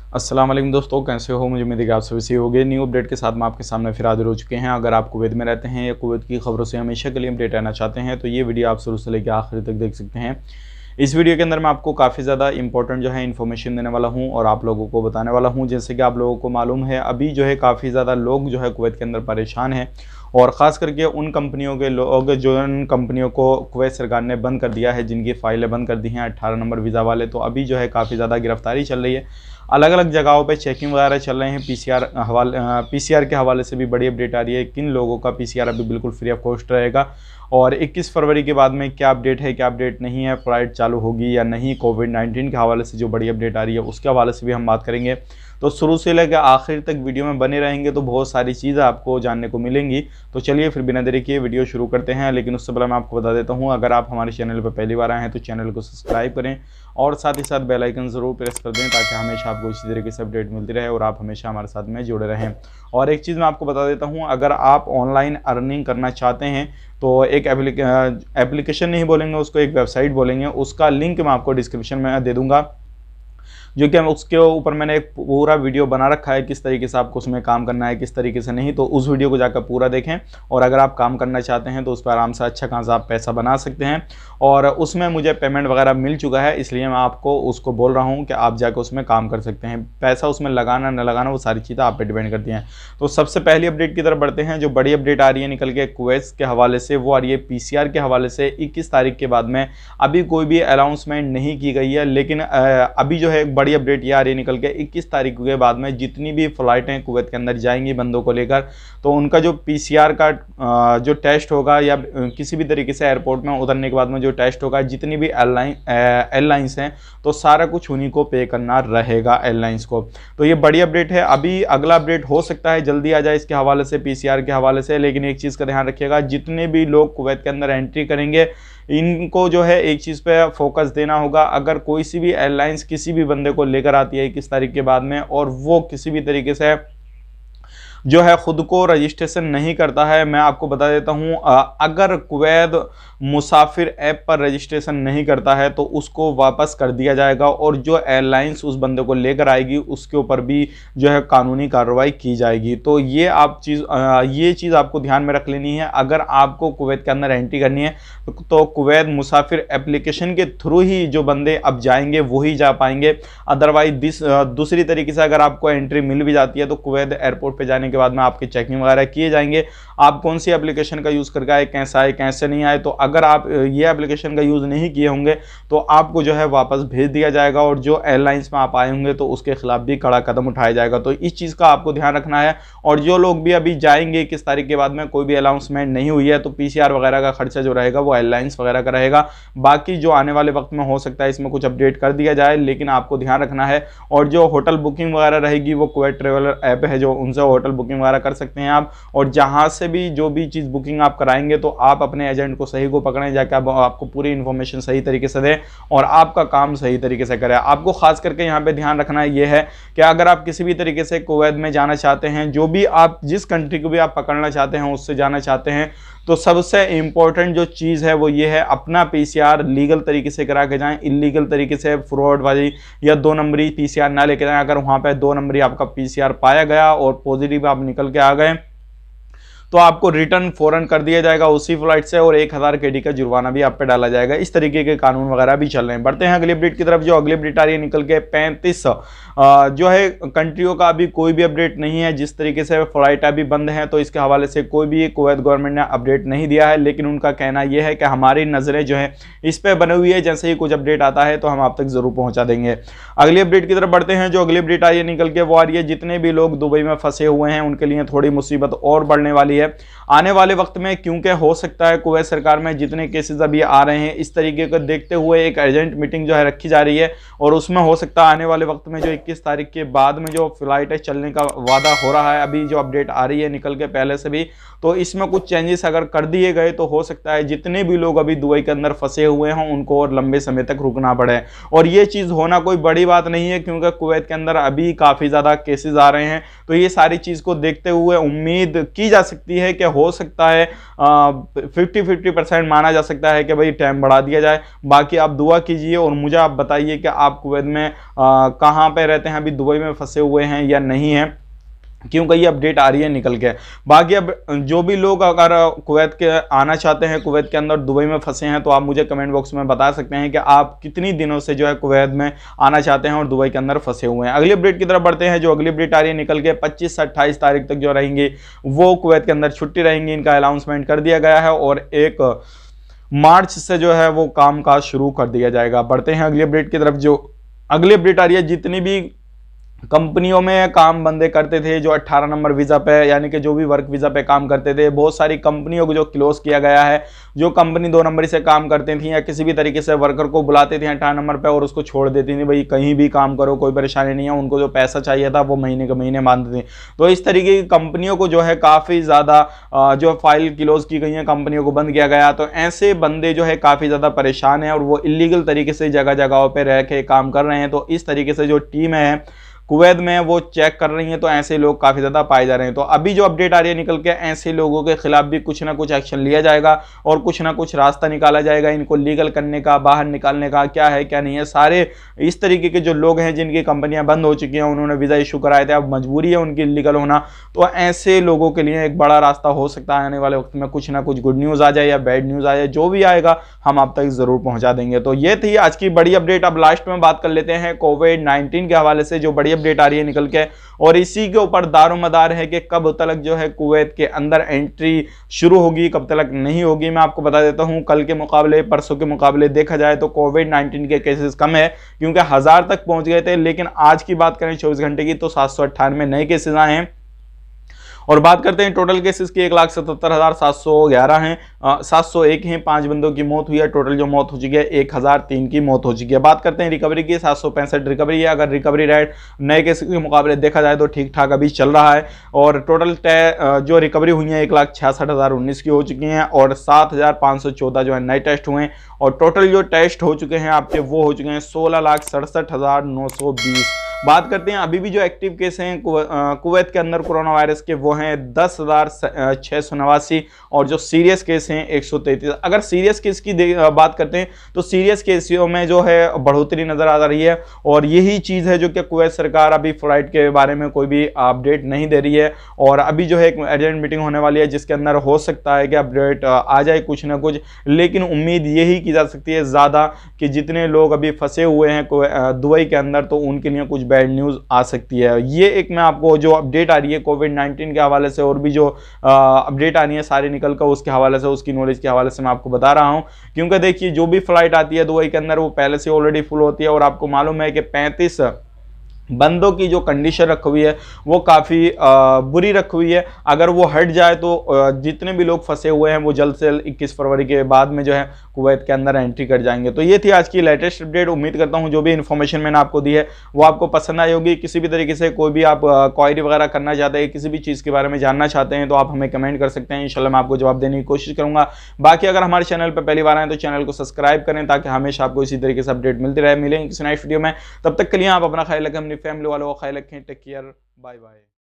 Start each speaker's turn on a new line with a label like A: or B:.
A: अस्सलाम वालेकुम दोस्तों, कैसे हो? मुझे उम्मीद है कि आप सभी सही होंगे। न्यू अपडेट के साथ मैं आपके सामने फिर हाजिर हो चुके हैं। अगर आप कुवैत में रहते हैं या कुवैत की खबरों से हमेशा के लिए अपडेट रहना चाहते हैं तो ये वीडियो आप शुरू से लेकर आखिर तक देख सकते हैं। इस वीडियो के अंदर मैं आपको काफ़ी ज़्यादा इंपॉर्टेंट जो है इन्फॉर्मेशन देने वाला हूँ और आप लोगों को बताने वाला हूँ। जैसे कि आप लोगों को मालूम है, अभी जो है काफ़ी ज़्यादा लोग जो है कुवैत के अंदर परेशान हैं और ख़ास करके उन कंपनियों के लोग जो उन कंपनियों को कुवैत सरकार ने बंद कर दिया है, जिनकी फ़ाइलें बंद कर दी हैं 18 नंबर वीज़ा वाले। तो अभी जो है काफ़ी ज़्यादा गिरफ्तारी चल रही है, अलग अलग जगहों पे चेकिंग वगैरह चल रहे हैं। पीसीआर के हवाले से भी बड़ी अपडेट आ रही है। किन लोगों का पीसीआर अभी बिल्कुल फ्री ऑफ कॉस्ट रहेगा और 21 फरवरी के बाद में क्या अपडेट है, क्या अपडेट नहीं है, फ़्लाइट चालू होगी या नहीं, कोविड-19 के हवाले से जो बड़ी अपडेट आ रही है उसके हवाले से भी हम बात करेंगे। तो शुरू से लेकर आखिर तक वीडियो में बने रहेंगे तो बहुत सारी चीज़ें आपको जानने को मिलेंगी। तो चलिए फिर बिना देरी किए वीडियो शुरू करते हैं। लेकिन उससे पहले मैं आपको बता देता हूँ, अगर आप हमारे चैनल पर पहली बार आए हैं तो चैनल को सब्सक्राइब करें और साथ ही साथ बेल आइकन ज़रूर प्रेस कर दें ताकि हमेशा आपको इसी तरीके से अपडेट मिलती रहे और आप हमेशा हमारे साथ में जुड़े रहें। और एक चीज़ मैं आपको बता देता हूँ, अगर आप ऑनलाइन अर्निंग करना चाहते हैं तो एक एप्लीकेशन नहीं बोलेंगे उसको, एक वेबसाइट बोलेंगे। उसका लिंक मैं आपको डिस्क्रिप्शन में दे दूँगा, जो कि उसके ऊपर मैंने एक पूरा वीडियो बना रखा है किस तरीके से आपको उसमें काम करना है, किस तरीके से नहीं। तो उस वीडियो को जाकर पूरा देखें और अगर आप काम करना चाहते हैं तो उस पर आराम से अच्छा खासा आप पैसा बना सकते हैं। और उसमें मुझे पेमेंट वगैरह मिल चुका है, इसलिए मैं आपको उसको बोल रहा हूँ कि आप जाकर उसमें काम कर सकते हैं। पैसा उसमें लगाना न लगाना वो सारी चीज़ें आप पे डिपेंड करती हैं। तो सबसे पहली अपडेट की तरफ बढ़ते हैं। जो बड़ी अपडेट आ रही है निकल के कुवैत के हवाले से, वो आ रही है पीसीआर के हवाले से। 21 तारीख के बाद में अभी कोई भी अनाउंसमेंट नहीं की गई है, लेकिन अभी जो है एक बड़ी अपडेट ये आ रही है निकल के 21 तारीख के बाद में जितनी भी फ़्लाइटें कुवैत के अंदर जाएंगी बंदों को लेकर, तो उनका जो पीसीआर का जो टेस्ट होगा या किसी भी तरीके से एयरपोर्ट में उतरने के बाद में जो टेस्ट होगा, जितनी भी एयरलाइंस हैं तो सारा कुछ उन्हीं को पे करना रहेगा एयरलाइंस को। तो ये बड़ी अपडेट है। अभी अगला अपडेट हो सकता है जल्दी आ जाए इसके हवाले से, पीसीआर के हवाले से। लेकिन एक चीज़ का ध्यान रखिएगा, जितने भी लोग कुवैत के अंदर एंट्री करेंगे इनको जो है एक चीज़ पे फोकस देना होगा। अगर कोई सी भी एयरलाइंस किसी भी बंदे को लेकर आती है 21 तारीख के बाद में और वो किसी भी तरीके से जो है खुद को रजिस्ट्रेशन नहीं करता है, मैं आपको बता देता हूं, अगर कुवैत मुसाफिर ऐप पर रजिस्ट्रेशन नहीं करता है तो उसको वापस कर दिया जाएगा और जो एयरलाइंस उस बंदे को लेकर आएगी उसके ऊपर भी जो है कानूनी कार्रवाई की जाएगी। तो ये चीज़ आपको ध्यान में रख लेनी है। अगर आपको कुवैत के अंदर एंट्री करनी है तो कुवैत मुसाफिर एप्लीकेशन के थ्रू ही जो बंदे अब जाएंगे वही जा पाएंगे। अदरवाइज दूसरी तरीके से अगर आपको एंट्री मिल भी जाती है तो कुवैत एयरपोर्ट पर जाने के बाद में आपकी चेकिंग वगैरह किए जाएंगे, आप कौन सी एप्लीकेशन का यूज़ करके आए, कैसा आए कैसे नहीं आए। तो अगर आप ये एप्लीकेशन का यूज़ नहीं किए होंगे तो आपको जो है वापस भेज दिया जाएगा और जो एयरलाइंस में आप आए होंगे तो उसके खिलाफ भी कड़ा कदम उठाया जाएगा। तो इस चीज़ का आपको ध्यान रखना है। और जो लोग भी अभी जाएंगे 21 तारीख के बाद में, कोई भी अनाउंसमेंट नहीं हुई है, तो पीसीआर वगैरह का खर्चा जो रहेगा वो एयरलाइंस वगैरह का रहेगा। बाकी जो आने वाले वक्त में हो सकता है इसमें कुछ अपडेट कर दिया जाए, लेकिन आपको ध्यान रखना है। और जो होटल बुकिंग वगैरह रहेगी वो कुवैत ट्रेवलर ऐप है, जो उनसे होटल बुकिंग वगैरह कर सकते हैं आप। और जहां से भी जो भी चीज़ बुकिंग आप कराएंगे तो आप अपने एजेंट को सही को पकड़ें, जाके आपको पूरी इन्फॉर्मेशन सही तरीके से दें और आपका काम सही तरीके से करें। आपको खास करके यहाँ पे ध्यान रखना ये है कि अगर आप किसी भी तरीके से कुवैत में जाना चाहते हैं, जो भी आप जिस कंट्री को भी आप पकड़ना चाहते हैं उससे जाना चाहते हैं, तो सबसे इंपॉर्टेंट जो चीज़ है वो ये है, अपना पीसीआर लीगल तरीके से करा के जाएं। इलीगल तरीके से फ्रॉड वाली या 2 नंबरी पीसीआर ना लेके जाएं। अगर वहाँ पे 2 नंबरी आपका पीसीआर पाया गया और पॉजिटिव आप निकल के आ गए तो आपको रिटर्न फौरन कर दिया जाएगा उसी फ्लाइट से और 1000 KD का जुर्माना भी आप पे डाला जाएगा। इस तरीके के कानून वगैरह भी चल रहे हैं। बढ़ते हैं अगली अपडेट की तरफ। जो अगली अपडेट आ रही है निकल के 35 जो है कंट्रियों का अभी कोई भी अपडेट नहीं है। जिस तरीके से फ्लाइट अभी बंद है तो इसके हवाले से कोई भी कुवैत गवर्नमेंट ने अपडेट नहीं दिया है, लेकिन उनका कहना यह है कि हमारी नज़रें जो है इस पर बनी हुई है, जैसे ही कुछ अपडेट आता है तो हम आप तक जरूर पहुंचा देंगे। अगली अपडेट की तरफ बढ़ते हैं। जो अगली अपडेट आई है निकल के वो आ रही है, जितने भी लोग दुबई में फंसे हुए हैं उनके लिए थोड़ी मुसीबत और बढ़ने वाली है आने वाले वक्त में, क्योंकि हो सकता है कुवैत सरकार में जितने केसेस अभी आ रहे हैं इस तरीके को देखते हुए एक अर्जेंट मीटिंग जो है रखी जा रही है और उसमें हो सकता है आने वाले वक्त में जो 21 तारीख के बाद में जो फ्लाइट है चलने का वादा हो रहा है, अभी जो अपडेट आ रही है निकल के पहले से भी, तो इसमें कुछ चेंजेस अगर कर दिए गए तो हो सकता है जितने भी लोग अभी दुबई के अंदर फंसे हुए हों उनको और लंबे समय तक रुकना पड़े। और ये चीज़ होना कोई बड़ी बात नहीं है, क्योंकि कुवैत के अंदर अभी काफ़ी ज़्यादा केसेस आ रहे हैं। तो ये सारी चीज़ को देखते हुए उम्मीद की जा सकती सकती है कि हो सकता है 50-50% माना जा सकता है कि भाई टाइम बढ़ा दिया जाए। बाकी आप दुआ कीजिए और मुझे आप बताइए कि आप कुवैत में कहाँ पे रहते हैं, अभी दुबई में फंसे हुए हैं या नहीं हैं, क्योंकि ये अपडेट आ रही है निकल के। बाकी अब जो भी लोग अगर कुवैत के आना चाहते हैं, कुवैत के अंदर दुबई में फंसे हैं, तो आप मुझे कमेंट बॉक्स में बता सकते हैं कि आप कितनी दिनों से जो है कुवैत में आना चाहते हैं और दुबई के अंदर फंसे हुए हैं। अगली अपडेट की तरफ बढ़ते हैं। जो अगली अपडेट आ रही है निकल के 25 से 28 तारीख तक जो रहेंगी वो कुवैत के अंदर छुट्टी रहेंगी, इनका अनाउंसमेंट कर दिया गया है और 1 मार्च से जो है वो काम काज शुरू कर दिया जाएगा। बढ़ते हैं अगली अपडेट की तरफ। जो अगली अपडेट आ रही है, जितनी भी कंपनियों में काम बंदे करते थे जो 18 नंबर वीजा पे, यानी कि जो भी वर्क वीजा पे काम करते थे, बहुत सारी कंपनियों को जो क्लोज किया गया है। जो कंपनी 2 नंबर से काम करती थी या किसी भी तरीके से वर्कर को बुलाते थे 18 नंबर पे और उसको छोड़ देती थी, भाई कहीं भी काम करो कोई परेशानी नहीं है, उनको जो पैसा चाहिए था वो महीने के महीने मानते थे। तो इस तरीके की कंपनियों को जो है काफ़ी ज़्यादा जो फाइल क्लोज की गई है, कंपनियों को बंद किया गया। तो ऐसे बंदे जो है काफ़ी ज़्यादा परेशान है और वो इलीगल तरीके से जगह जगहों पर रह के काम कर रहे हैं। तो इस तरीके से जो टीम है कुवैत में वो चेक कर रही है, तो ऐसे लोग काफ़ी ज़्यादा पाए जा रहे हैं। तो अभी जो अपडेट आ रही है निकल के, ऐसे लोगों के खिलाफ भी कुछ ना कुछ एक्शन लिया जाएगा और कुछ ना कुछ रास्ता निकाला जाएगा इनको लीगल करने का, बाहर निकालने का, क्या है क्या नहीं है। सारे इस तरीके के जो लोग हैं जिनकी कंपनियां बंद हो चुकी हैं, उन्होंने वीज़ा इशू कराए थे, अब मजबूरी है उनकी लीगल होना, तो ऐसे लोगों के लिए एक बड़ा रास्ता हो सकता है आने वाले वक्त में कुछ ना कुछ गुड न्यूज़ आ जाए या बैड न्यूज़ आ जाए, जो भी आएगा हम आप तक ज़रूर पहुँचा देंगे। तो ये थी आज की बड़ी अपडेट। अब लास्ट में बात कर लेते हैं कोविड-19 के हवाले से जो बड़ी अपडेट आ रही है निकल के, और इसी के ऊपर दारोमदार है कि कब तक जो है कुवैत के अंदर एंट्री शुरू होगी, कब तक नहीं होगी। मैं आपको बता देता हूं, कल के मुकाबले, परसों के मुकाबले देखा जाए तो कोविड-19 के केसेस कम है, क्योंकि 1000 तक पहुंच गए थे। लेकिन आज की बात करें 24 घंटे की तो 798 नए केसेस आए हैं। और बात करते हैं टोटल केसेस की, 1,77,711 हैं, 701 हैं, 5 बंदों की मौत हुई है। टोटल जो मौत हो चुकी है 1003 की मौत हो चुकी है। बात करते हैं रिकवरी की, 765 रिकवरी है। अगर रिकवरी रेट नए केसेस के मुकाबले देखा जाए तो ठीक ठाक अभी चल रहा है। और टोटल जो रिकवरी हुई है 1,66,019 की हो चुकी हैं और 7,514 जो है नए टेस्ट हुए हैं। और टोटल जो टेस्ट हो चुके हैं आपके वो हो चुके हैं 16,67,920। बात करते हैं अभी भी जो एक्टिव केस हैं कुवैत के अंदर कोरोना वायरस के, वो हैं 10,689 और जो सीरियस केस हैं 133। अगर सीरियस केस की बात करते हैं तो सीरियस केसों में जो है बढ़ोतरी नजर आ रही है और यही चीज़ है जो कि कुवैत सरकार अभी फ्लाइट के बारे में कोई भी अपडेट नहीं दे रही है। और अभी जो है एक अर्जेंट मीटिंग होने वाली है जिसके अंदर हो सकता है कि अपडेट आ जाए कुछ ना कुछ, लेकिन उम्मीद यही की जा सकती है ज़्यादा कि जितने लोग अभी फंसे हुए हैं दुबई के अंदर तो उनके लिए कुछ बैड न्यूज़ आ सकती है। ये एक मैं आपको जो अपडेट आ रही है कोविड-19 के हवाले से और भी जो अपडेट आ रही है सारी निकल कर उसके हवाले से, उसकी नॉलेज के हवाले से मैं आपको बता रहा हूं। क्योंकि देखिए जो भी फ्लाइट आती है दुबई के अंदर वो पहले से ऑलरेडी फुल होती है और आपको मालूम है कि 35 बंदों की जो कंडीशन रखी हुई है वो काफ़ी बुरी रखी हुई है। अगर वो हट जाए तो जितने भी लोग फंसे हुए हैं वो जल्द से जल्द 21 फरवरी के बाद में जो है कुवैत के अंदर एंट्री कर जाएंगे। तो ये थी आज की लेटेस्ट अपडेट। उम्मीद करता हूँ जो भी इन्फॉर्मेशन मैंने आपको दी है वो आपको पसंद आई होगी। किसी भी तरीके से कोई भी आप क्वायरी वगैरह करना चाहते हैं, किसी भी चीज़ के बारे में जानना चाहते हैं तो आप हमें कमेंट कर सकते हैं, इंशाल्लाह मैं आपको जवाब देने की कोशिश करूँगा। बाकी अगर हमारे चैनल पर पहली बार आए तो चैनल को सब्सक्राइब करें ताकि हमेशा आपको इसी तरीके से अपडेट मिलती रहे। मिलेंगे किसी नेक्स्ट वीडियो में, तब तक के लिए आप अपना ख्याल रखें, अपनी फैमिली वालों का ख्याल रखें। Take care, bye bye.